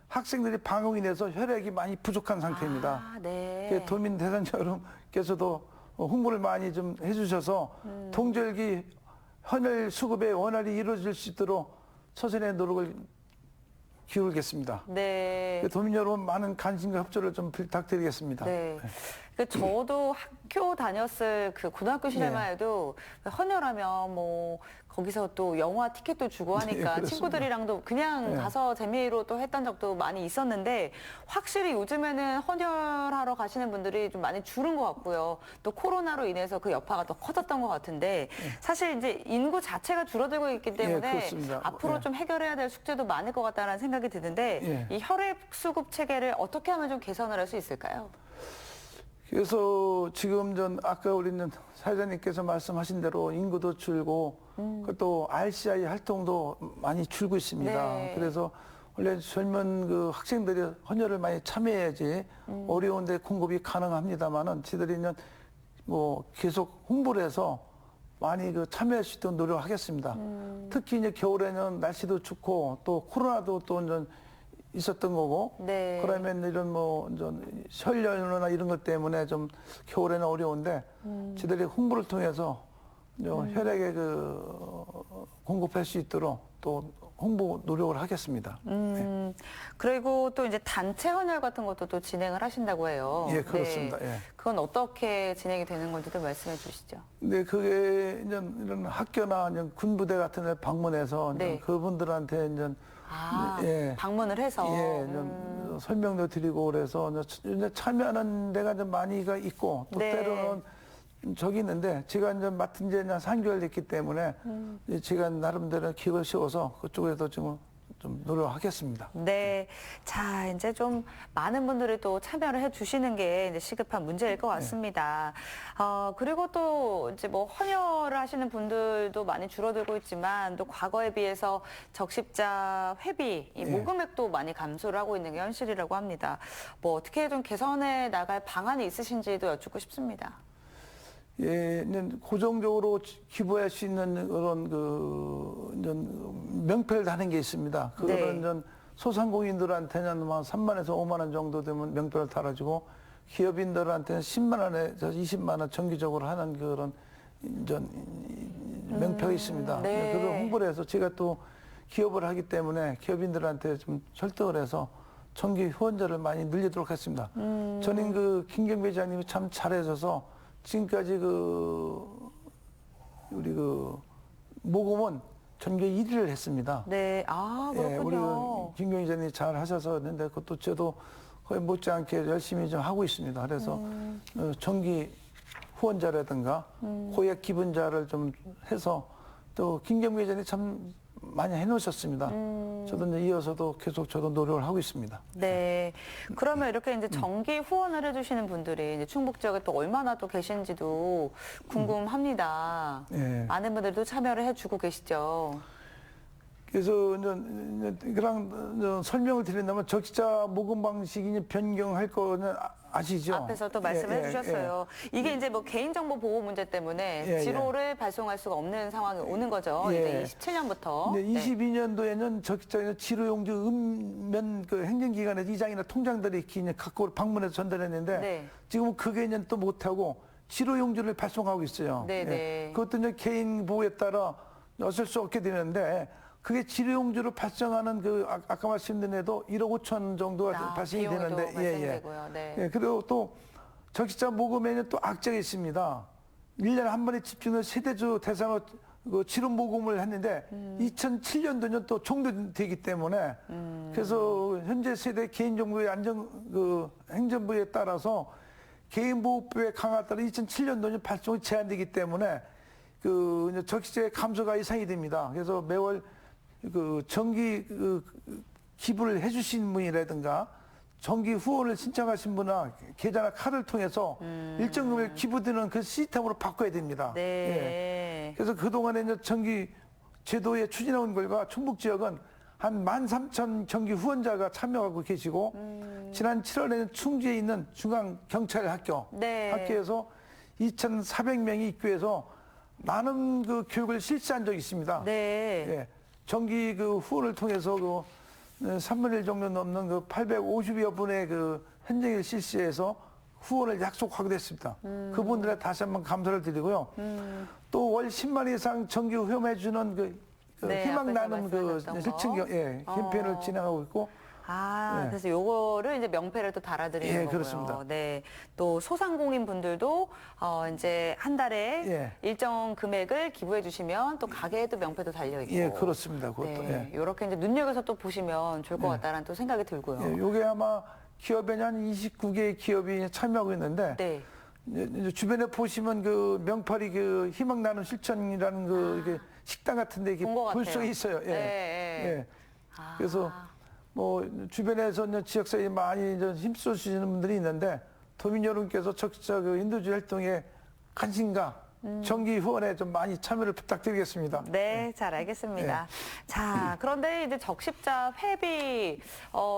학생들이 방학이 돼서 혈액이 많이 부족한 상태입니다. 아, 네. 그 도민 대상 여러분께서도 홍보를 많이 좀 해주셔서 동절기 헌혈 수급의 원활히 이루어질 수 있도록 최선의 노력을 기울이겠습니다. 네. 도민 여러분 많은 관심과 협조를 좀 부탁드리겠습니다. 네. 저도 학교 다녔을 그 고등학교 시절만 네. 해도 헌혈하면 뭐 거기서 또 영화 티켓도 주고 하니까 그렇습니다. 친구들이랑도 그냥 네. 가서 재미로 또 했던 적도 많이 있었는데 확실히 요즘에는 헌혈하러 가시는 분들이 좀 많이 줄은 것 같고요. 또 코로나로 인해서 그 여파가 더 커졌던 것 같은데 사실 이제 인구 자체가 줄어들고 있기 때문에 그렇습니다. 앞으로 예. 좀 해결해야 될 숙제도 많을 것 같다는 생각이 드는데 예. 이 혈액 수급 체계를 어떻게 하면 좀 개선을 할 수 있을까요? 그래서 지금 아까 우리 사회자님께서 말씀하신 대로 인구도 줄고 또 RCI 활동도 많이 줄고 있습니다. 네. 그래서 원래 젊은 그 학생들이 헌혈을 많이 참여해야지 어려운데 공급이 가능합니다만은 저희들이 뭐 계속 홍보를 해서 많이 참여할 수 있도록 노력하겠습니다. 특히 이제 겨울에는 날씨도 춥고 또 코로나도 또 있었던 거고 네. 그러면 이런 설 연휴나 이런 것 때문에 좀 겨울에는 어려운데 저희들이 홍보를 통해서 혈액에 공급할 수 있도록 또 홍보 노력을 하겠습니다. 네. 그리고 또 이제 단체 헌혈 같은 것도 또 진행을 하신다고 해요. 예, 그렇습니다. 네. 예. 그건 어떻게 진행이 되는 건지도 말씀해 주시죠. 네, 그게 이제 이런 학교나 이제 군부대 같은 데 방문해서 이제 네. 그분들한테 이제 예. 방문을 해서. 예, 설명도 드리고 그래서 이제 참여하는 데가 좀 많이가 있고 또 네. 때로는 저기 있는데 제가 이제 맡은 지 한 3개월 됐기 때문에 이제 제가 나름대로 기억을 씌워서 그쪽에도 지금 좀 노력하겠습니다. 네. 자, 이제 좀 많은 분들이 또 참여를 해 주시는 게 이제 시급한 문제일 것 같습니다. 그리고 또 이제 뭐 헌혈을 하시는 분들도 많이 줄어들고 있지만 또 과거에 비해서 적십자 회비, 이 모금액도 많이 감소를 하고 있는 게 현실이라고 합니다. 뭐 어떻게 좀 개선해 나갈 방안이 있으신지도 여쭙고 싶습니다. 예, 고정적으로 기부할 수 있는 그런 명패를 하는 게 있습니다. 그거는 네. 소상공인들한테는 3만에서 5만 원 정도 되면 명패를 달아주고 기업인들한테는 10만 원에서 20만 원 정기적으로 하는 그런 명패가 있습니다. 네. 그걸 홍보를 해서 제가 또 기업을 하기 때문에 기업인들한테 좀 설득을 해서 정기 후원자를 많이 늘리도록 했습니다. 저는 김경배 회장님이 참 잘해줘서 지금까지 우리 모금은 전교 1위를 했습니다. 네, 그렇군요. 우리 김경희 기자님이 잘 하셔서 했는데 그것도 저도 거의 못지않게 열심히 좀 하고 있습니다. 그래서 정기 후원자라든가 고액 기부자를 좀 해서 또 김경희 기자님이 참 많이 해놓으셨습니다. 저도 이제 이어서도 계속 저도 노력을 하고 있습니다. 네. 그러면 이렇게 이제 정기 후원을 해주시는 분들이 이제 충북 지역에 또 얼마나 또 계신지도 궁금합니다. 예. 많은 분들도 참여를 해주고 계시죠. 그래서 그냥 설명을 드린다면 적시자 모금 방식이 변경할 거는 아시죠? 앞에서 또 말씀해 주셨어요. 이게 이제 뭐 개인정보 보호 문제 때문에 지로를 발송할 수가 없는 상황이 오는 거죠. 이제 27년부터. 22년도에는 적시자 지로용지 읍면 행정기관의 이장이나 통장들이 이렇게 갖고 방문해서 전달했는데 지금은 그게 이제 또 못하고 지로용지를 발송하고 있어요. 그것도 이제 개인 보호에 따라 어쩔 수 없게 되는데 그게 지료용지로 발생하는 아까 말씀드린 애도 1억 5천 정도가 발생이 되는데, 그리고 또 적시자 모금에는 또 악재가 있습니다. 1년에 한 번에 집중해서 세대주 대상으로 지료 모금을 했는데 2007년도는 또 종료되기 때문에 그래서 현재 세대 개인정보의 행정부에 따라서 개인보호법의 강화에 따라 2007년도는 발송이 제한되기 때문에 적시자의 감소가 이상이 됩니다. 그래서 매월 정기 기부를 해주신 분이라든가 정기 후원을 신청하신 분이나 계좌나 카드를 통해서 일정 금액 기부되는 그 시스템으로 바꿔야 됩니다. 네. 예. 그래서 그동안에 이제 정기 제도에 추진해온 결과 충북 지역은 한 13,000 정기 후원자가 참여하고 계시고 지난 7월에는 충주에 있는 중앙경찰학교 네. 학교에서 2,400명이 입교해서 많은 그 교육을 실시한 적이 있습니다. 네. 예. 정기 그 후원을 통해서 그 3분의 1 정도 넘는 그 850여 분의 그 현장일 실시해서 후원을 약속하게 됐습니다. 그분들에 다시 한번 감사를 드리고요. 또 월 10만 이상 정기 후원해주는 그 네, 희망 앞에서 나눔 그 말씀하셨던 실천 거. 캠페인을 진행하고 있고 네. 그래서 요거를 이제 명패를 또 달아드리는 예, 거고요. 그렇습니다. 네. 또 소상공인 분들도 이제 한 달에 예. 일정 금액을 기부해 주시면 또 가게에도 명패도 달려 있고. 예, 그렇습니다. 그것도. 네. 예. 요렇게 이제 눈여겨서 또 보시면 좋을 것 같다라는 또 생각이 들고요. 예, 요게 아마 기업에 한 29개의 기업이 참여하고 있는데 네. 이제 주변에 보시면 그 명팔이 그 희망 나눔 실천이라는 그 이게 식당 같은데 이게 본것 볼 같아요. 수가 있어요. 예. 네, 네. 예. 그래서 뭐 주변에서 이제 지역사회에 많이 이제 힘써주시는 분들이 있는데 도민 여러분께서 적극적 그 인도주의 활동에 관심과 정기 후원에 좀 많이 참여를 부탁드리겠습니다. 네, 잘 알겠습니다. 예. 자, 그런데 이제 적십자 회비,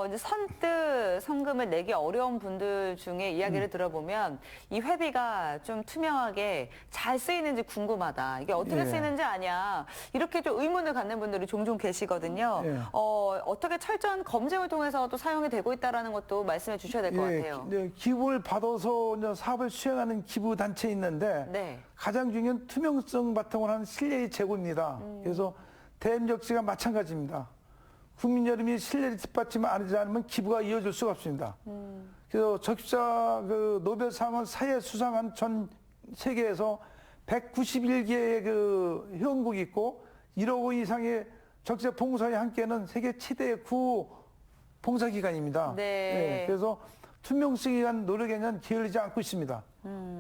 이제 선뜻 성금을 내기 어려운 분들 중에 이야기를 들어보면 이 회비가 좀 투명하게 잘 쓰이는지 궁금하다. 이게 어떻게 예. 쓰이는지 아냐. 이렇게 좀 의문을 갖는 분들이 종종 계시거든요. 예. 어떻게 철저한 검증을 통해서 또 사용이 되고 있다는 것도 말씀해 주셔야 될 것 같아요. 기부를 받아서 이제 사업을 수행하는 기부 단체 있는데 네. 가장 중요한 투명성 바탕으로 하는 신뢰의 제고입니다. 그래서 대임 역시가 마찬가지입니다. 국민 여러분이 신뢰를 뒷받침 안 하지 않으면 기부가 이어질 수가 없습니다. 그래서 적십자 그 노벨상을 사회 수상한 전 세계에서 191개의 그 회원국이 있고 1억 원 이상의 적십자 봉사에 함께하는 세계 최대 구호 봉사기관입니다. 네. 예, 그래서 투명성에 대한 노력에는 게을리지 않고 있습니다.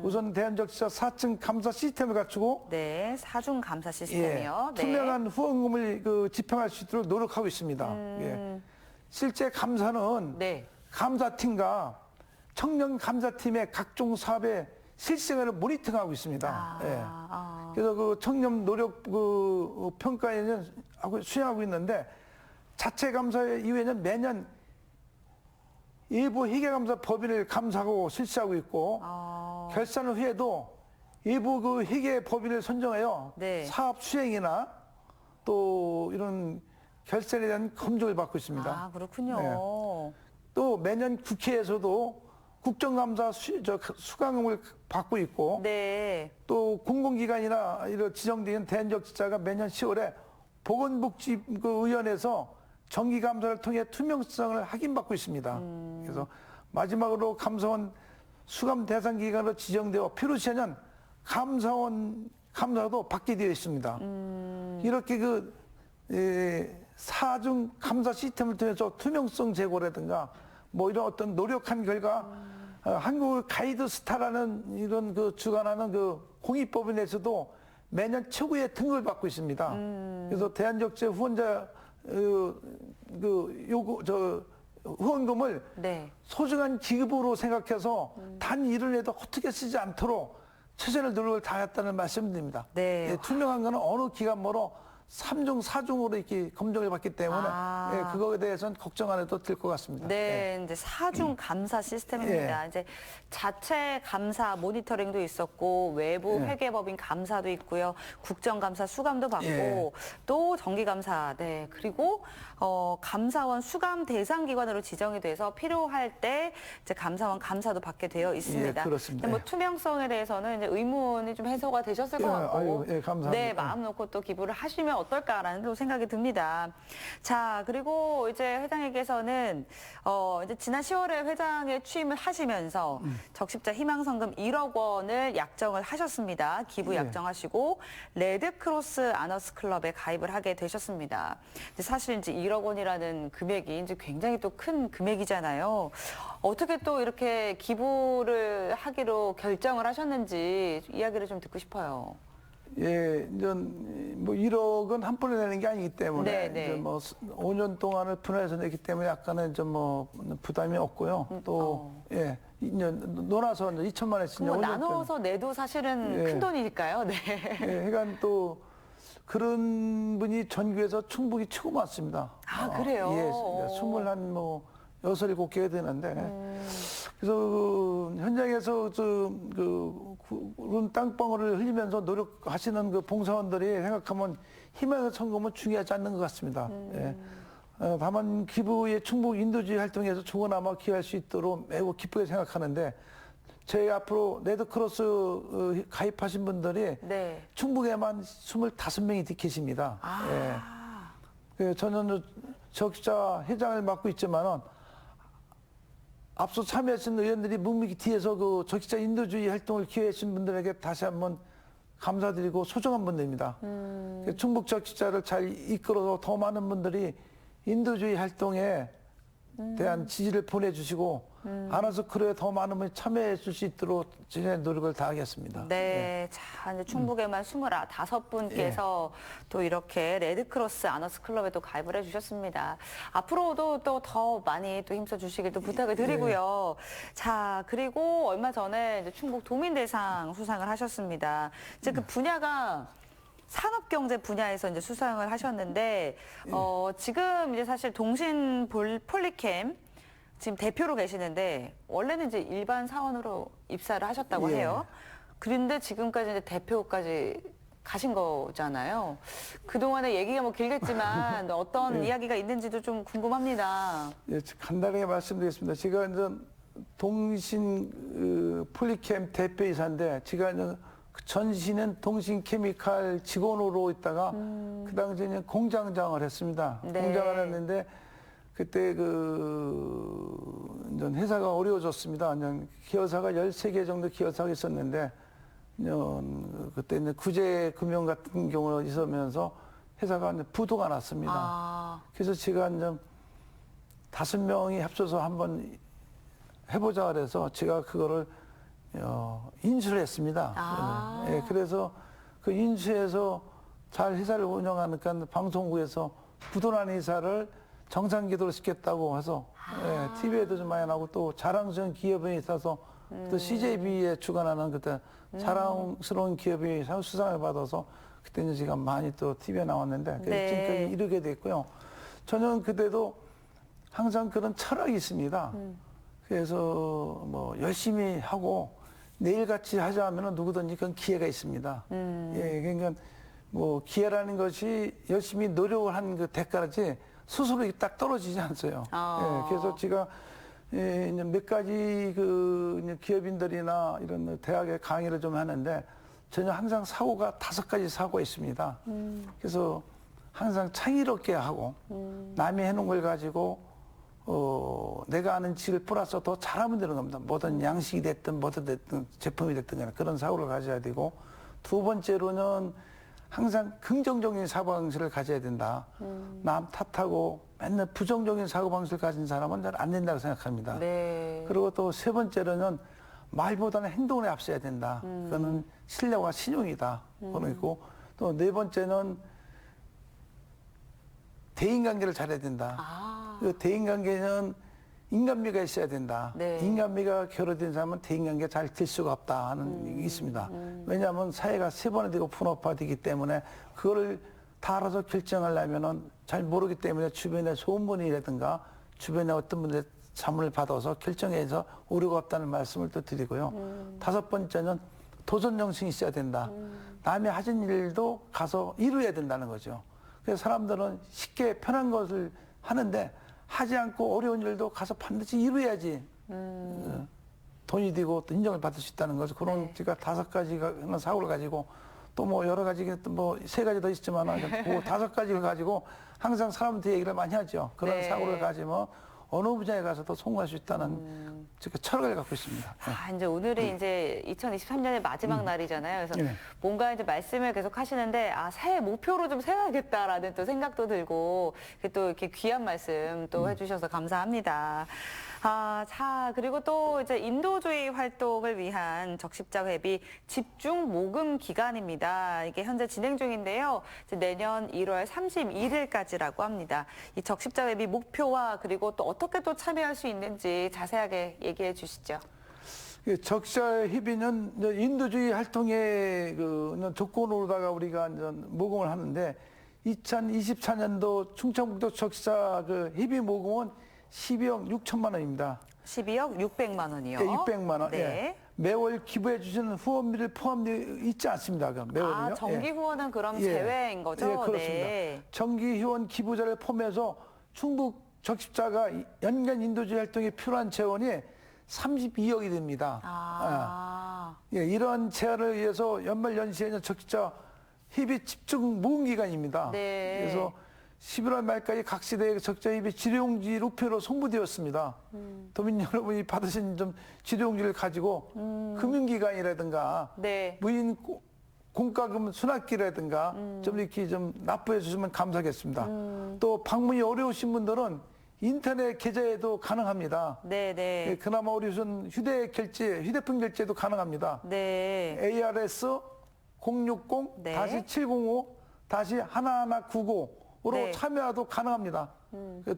우선 대한적십자 4층 감사 시스템을 갖추고 네, 사중 감사 시스템이요. 네. 투명한 후원금을 그 집행할 수 있도록 노력하고 있습니다. 예. 실제 감사는 네. 감사팀과 청년 감사팀의 각종 사업의 실생활을 모니터링하고 있습니다. 예. 그래서 그 청년 노력 그 평가에는 수행하고 있는데 자체 감사 이후에는 매년 일부 회계감사 법인을 감사하고 실시하고 있고 결산 후에도 일부 그 회계 법인을 선정하여 네. 사업 수행이나 또 이런 결산에 대한 검증을 받고 있습니다. 아, 그렇군요. 네. 또 매년 국회에서도 국정감사 수강을 받고 있고 네. 또 공공기관이나 이런 지정된 대한적십자가 매년 10월에 보건복지위원회에서 정기감사를 통해 투명성을 확인받고 있습니다. 그래서 마지막으로 감사원 수감 대상 기관으로 지정되어 필요시에는 감사도 받게 되어 있습니다. 이렇게 그 사중 감사 시스템을 통해서 투명성 제고라든가 뭐 이런 어떤 노력한 결과 한국 가이드 스타라는 이런 그 주관하는 그 공익법인에서도 매년 최고의 등급을 받고 있습니다. 그래서 대한적재 후원자 후원금을 네. 소중한 기금으로 생각해서 단 일을 해도 허투루 쓰지 않도록 최선의 노력을 다했다는 말씀드립니다. 네. 예, 투명한 거는 어느 기관모로 3중, 4중으로 이렇게 검증을 받기 때문에 예, 그거에 대해서는 걱정 안 해도 될 것 같습니다. 네, 이제 사중 감사 시스템입니다. 이제 자체 감사 모니터링도 있었고 외부 회계법인 감사도 있고요, 국정감사 수감도 받고 또 정기감사, 네 그리고 감사원 수감 대상 기관으로 지정이 돼서 필요할 때 이제 감사원 감사도 받게 되어 있습니다. 예, 그렇습니다. 근데 뭐 투명성에 대해서는 이제 의문이 좀 해소가 되셨을 것 같고, 감사합니다. 네 마음 놓고 또 기부를 하시면 어떨까라는 또 생각이 듭니다. 자, 그리고 이제 회장님께서는 이제 지난 10월에 회장에 취임을 하시면서 적십자 희망성금 1억 원을 약정을 하셨습니다. 기부 약정하시고 레드크로스 아너스 클럽에 가입을 하게 되셨습니다. 근데 사실 이제 1억 원이라는 금액이 이제 굉장히 또 큰 금액이잖아요. 어떻게 또 이렇게 기부를 하기로 결정을 하셨는지 이야기를 좀 듣고 싶어요. 예, 이제 뭐 1억은 한 번에 내는 게 아니기 때문에 네, 네. 이제 뭐 5년 동안을 분할해서 냈기 때문에 약간은 좀 뭐 부담이 없고요. 또 예, 이제 놀아서 이제 2천만 원씩 뭐 나눠서 내도 사실은 예. 큰 돈이니까요. 네. 예, 그러니까 또 그런 분이 전국에서 충북이 최고 많습니다. 아, 그래요? 예, 21뭐 6, 7개가 되는데 그래서 그 현장에서 그런 땅방울을 흘리면서 노력하시는 그 봉사원들이 생각하면 희망의 성공은 중요하지 않는 것 같습니다. 예. 다만 기부의 충북 인도주의 활동에서 조금나마 기여할 수 있도록 매우 기쁘게 생각하는데 저희 앞으로 레드크로스 가입하신 분들이 네. 충북에만 25명이 계십니다. 아. 예. 저는 적자 회장을 맡고 있지만은 앞서 참여하신 의원들이 묵묵히 뒤에서 그 적시자 인도주의 활동을 기여하신 분들에게 다시 한번 감사드리고 소중한 분들입니다. 충북 적시자를 잘 이끌어서 더 많은 분들이 인도주의 활동에 대한 지지를 보내주시고 알아서 그래 더 많은 분이 참여해 줄 수 있도록 제 노력을 다하겠습니다. 네, 자, 이제 충북에만 25분께서 또 이렇게 레드크로스 아너스 클럽에 또 가입을 해주셨습니다. 앞으로도 또 더 많이 또 힘써 주시길 또 부탁을 드리고요. 자, 그리고 얼마 전에 이제 충북 도민대상 수상을 하셨습니다. 이제 그 분야가 산업경제 분야에서 이제 수상을 하셨는데, 지금 이제 사실 동신 폴리캠 지금 대표로 계시는데, 원래는 이제 일반 사원으로 입사를 하셨다고 예. 해요. 그런데 지금까지 이제 대표까지 가신 거잖아요. 그동안의 얘기가 뭐 길겠지만 어떤 이야기가 있는지도 좀 궁금합니다. 예, 간단하게 말씀드리겠습니다. 제가 이제 동신 폴리캠 대표이사인데 제가 이제 전시는 동신케미칼 직원으로 있다가 그 당시에는 공장장을 했습니다. 네. 공장을 했는데 그때 이제 회사가 어려워졌습니다. 이제 기여사가 13개 정도 기여사가 있었는데 그때 이제 구제금융 같은 경우가 있으면서 회사가 이제 부도가 났습니다. 아. 그래서 제가 이제 5명이 합쳐서 한번 해보자 그래서 제가 그거를 인수를 했습니다. 아. 예, 그래서 그 인수해서 잘 회사를 운영하니까 방송국에서 부도난 회사를 정상기도를 시켰다고 해서 TV에도 좀 많이 나오고 또 자랑스러운 기업에 있어서 또 CJB에 주관하는 그때 자랑스러운 기업이 수상을 받아서 그때는 제가 많이 또 TV에 나왔는데 네. 지금까지 이르게 됐고요. 저는 그때도 항상 그런 철학이 있습니다. 그래서 뭐 열심히 하고 내일같이 하자 하면은 누구든지 그건 기회가 있습니다. 예, 그러니까 뭐 기회라는 것이 열심히 노력을 한 그 대가지 스스로 딱 떨어지지 않아요. 예, 그래서 제가 이제 몇 가지 이제 기업인들이나 이런 대학에 강의를 좀 하는데 저는 항상 사고가 5가지 사고가 있습니다. 그래서 항상 창의롭게 하고 남이 해놓은 걸 가지고 내가 아는 지를 플러스 더 잘하면 되는 겁니다. 뭐든 양식이 됐든 뭐든 됐든 제품이 됐든 간에 그런 사고를 가져야 되고 두 번째로는 항상 긍정적인 사고방식을 가져야 된다. 남 탓하고 맨날 부정적인 사고방식을 가진 사람은 잘 안 된다고 생각합니다. 네. 그리고 또 세 번째로는 말보다는 행동에 앞서야 된다. 그거는 신뢰와 신용이다. 그런 있고 또 네 번째는 대인관계를 잘해야 된다. 아. 그 대인관계는 인간미가 있어야 된다. 네. 인간미가 결여된 사람은 대인관계가 잘 될 수가 없다 하는 얘기 있습니다. 왜냐하면 사회가 세분화되고 분업화되기 때문에 그거를 다 알아서 결정하려면은 잘 모르기 때문에 주변에 소문이라든가 주변에 어떤 분들의 자문을 받아서 결정해서 오류가 없다는 말씀을 또 드리고요. 5번째는 도전 정신이 있어야 된다. 남이 하신 일도 가서 이루어야 된다는 거죠. 그래서 사람들은 쉽게 편한 것을 하는데 하지 않고 어려운 일도 가서 반드시 이루어야지 돈이 되고 또 인정을 받을 수 있다는 거죠. 그런 네. 제가 5가지가 사고를 가지고 또 뭐 여러 가지 뭐 3가지 더 있지만 그 5가지를 가지고 항상 사람한테 얘기를 많이 하죠. 그런 네. 사고를 가지면 어느 분야에 가서도 성공할 수 있다는 철학을 갖고 있습니다. 아, 이제 오늘이 이제 2023년의 마지막 날이잖아요. 그래서 네. 뭔가 이제 말씀을 계속 하시는데, 아, 새해 목표로 좀 세워야겠다라는 또 생각도 들고, 또 이렇게 귀한 말씀 또 해주셔서 감사합니다. 자, 그리고 또 이제 인도주의 활동을 위한 적십자회비 집중 모금 기간입니다. 이게 현재 진행 중인데요. 이제 내년 1월 31일까지라고 합니다. 이 적십자회비 목표와 그리고 또 어떻게 또 참여할 수 있는지 자세하게 얘기해 주시죠. 적십자회비는 인도주의 활동의 조건으로다가 우리가 모금을 하는데 2024년도 충청북도 적십자 회비 모금은 12억 6천만 원입니다. 12억 600만 원이요. 예, 600만 원. 네. 예. 매월 기부해 주시는 후원비를 포함되어 있지 않습니다. 매월은요. 정기 후원은 그럼 예. 제외인 거죠? 예, 그렇습니다. 네. 정기 후원 기부자를 포함해서 충북 적십자가 연간 인도주의 활동에 필요한 재원이 32억이 됩니다. 예, 이런 제안을 위해서 연말연시에는 적십자 협의 집중 모금 기간입니다. 네. 그래서 11월 말까지 각 시대의 적자 협의 지료용지 루표로 송부되었습니다. 도민 여러분이 받으신 좀 지료용지를 가지고 금융기관이라든가 네. 무인 공과금 수납기라든가 좀 이렇게 좀 납부해 주시면 감사하겠습니다. 또 방문이 어려우신 분들은 인터넷 계좌에도 가능합니다. 네, 네. 예, 그나마 어려우신 휴대폰 결제도 가능합니다. 네. ARS 060-705-1199로 네. 참여도 가능합니다.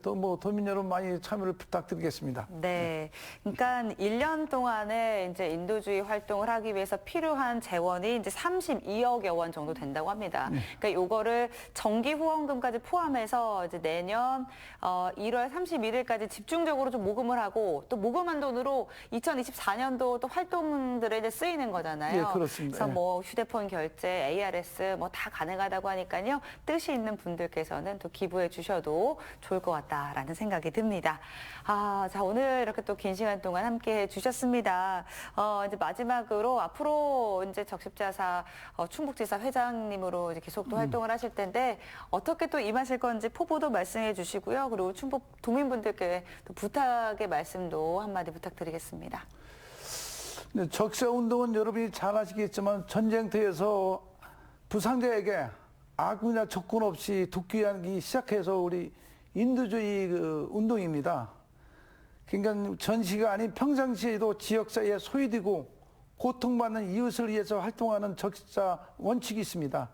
또 도민 여러분 많이 참여를 부탁드리겠습니다. 네. 그러니까 1년 동안에 이제 인도주의 활동을 하기 위해서 필요한 재원이 이제 32억여 원 정도 된다고 합니다. 그러니까 요거를 정기 후원금까지 포함해서 이제 내년 1월 31일까지 집중적으로 좀 모금을 하고 또 모금한 돈으로 2024년도 또 활동들에 이제 쓰이는 거잖아요. 예, 그렇습니다. 그래서 예. 뭐 휴대폰 결제, ARS 뭐 다 가능하다고 하니까요. 뜻이 있는 분들께서는 또 기부해 주셔도 좋을 것 같다라는 생각이 듭니다. 자, 오늘 이렇게 또 긴 시간 동안 함께 해 주셨습니다. 이제 마지막으로 앞으로 이제 적십자사 충북지사 회장님으로 이제 계속 또 활동을 하실 텐데 어떻게 또 임하실 건지 포부도 말씀해 주시고요. 그리고 충북 도민분들께 또 부탁의 말씀도 한마디 부탁드리겠습니다. 네, 적십자 운동은 여러분이 잘 아시겠지만 전쟁터에서 부상자에게 악이나 조건 없이 돕기 시작해서 우리 인도주의 운동입니다. 그러니까 전시가 아닌 평상시에도 지역사회에 소외되고 고통받는 이웃을 위해서 활동하는 적십자 원칙이 있습니다.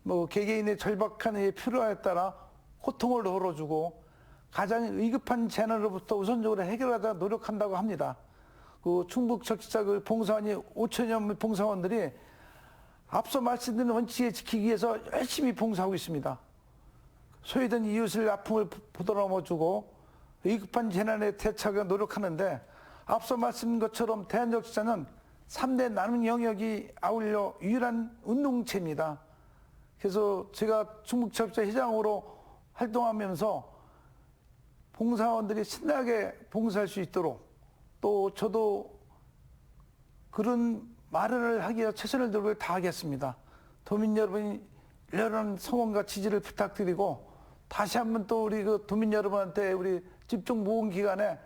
뭐 개개인의 절박한 필요에 따라 고통을 덜어주고 가장 위급한 재난으로부터 우선적으로 해결하자 노력한다고 합니다. 그 충북 적십자 봉사원이 5천여 봉사원들이 앞서 말씀드린 원칙에 지키기 위해서 열심히 봉사하고 있습니다. 소외된 이웃을 아픔을 보듬어주고 위급한 재난에 대처하기 노력하는데 앞서 말씀드린 것처럼 대한적십자는 3대 나눔 영역이 아울러 유일한 운동체입니다. 그래서 제가 충북적십자 회장으로 활동하면서 봉사원들이 신나게 봉사할 수 있도록 또 저도 그런 마련을 하기 위해 최선을 다하겠습니다. 도민 여러분이 이런 성원과 지지를 부탁드리고 다시 한번 또 우리 도민 여러분한테 우리 집중 모금 기간에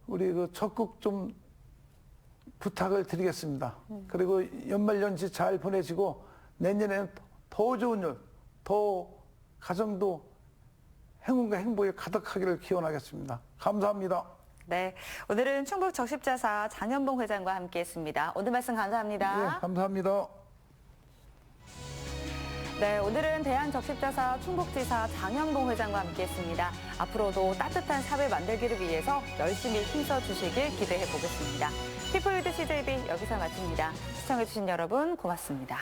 우리 적극 좀 부탁을 드리겠습니다. 그리고 연말연시 잘 보내시고 내년에는 더 좋은 일, 더 가정도 행운과 행복에 가득하기를 기원하겠습니다. 감사합니다. 네, 오늘은 충북 적십자사 장현봉 회장과 함께했습니다. 오늘 말씀 감사합니다. 네, 감사합니다. 네, 오늘은 대한적십자사 충북지사 장현봉 회장과 함께했습니다. 앞으로도 따뜻한 사회 만들기를 위해서 열심히 힘써 주시길 기대해 보겠습니다. 피플 위드 CJB 여기서 마칩니다. 시청해주신 여러분 고맙습니다.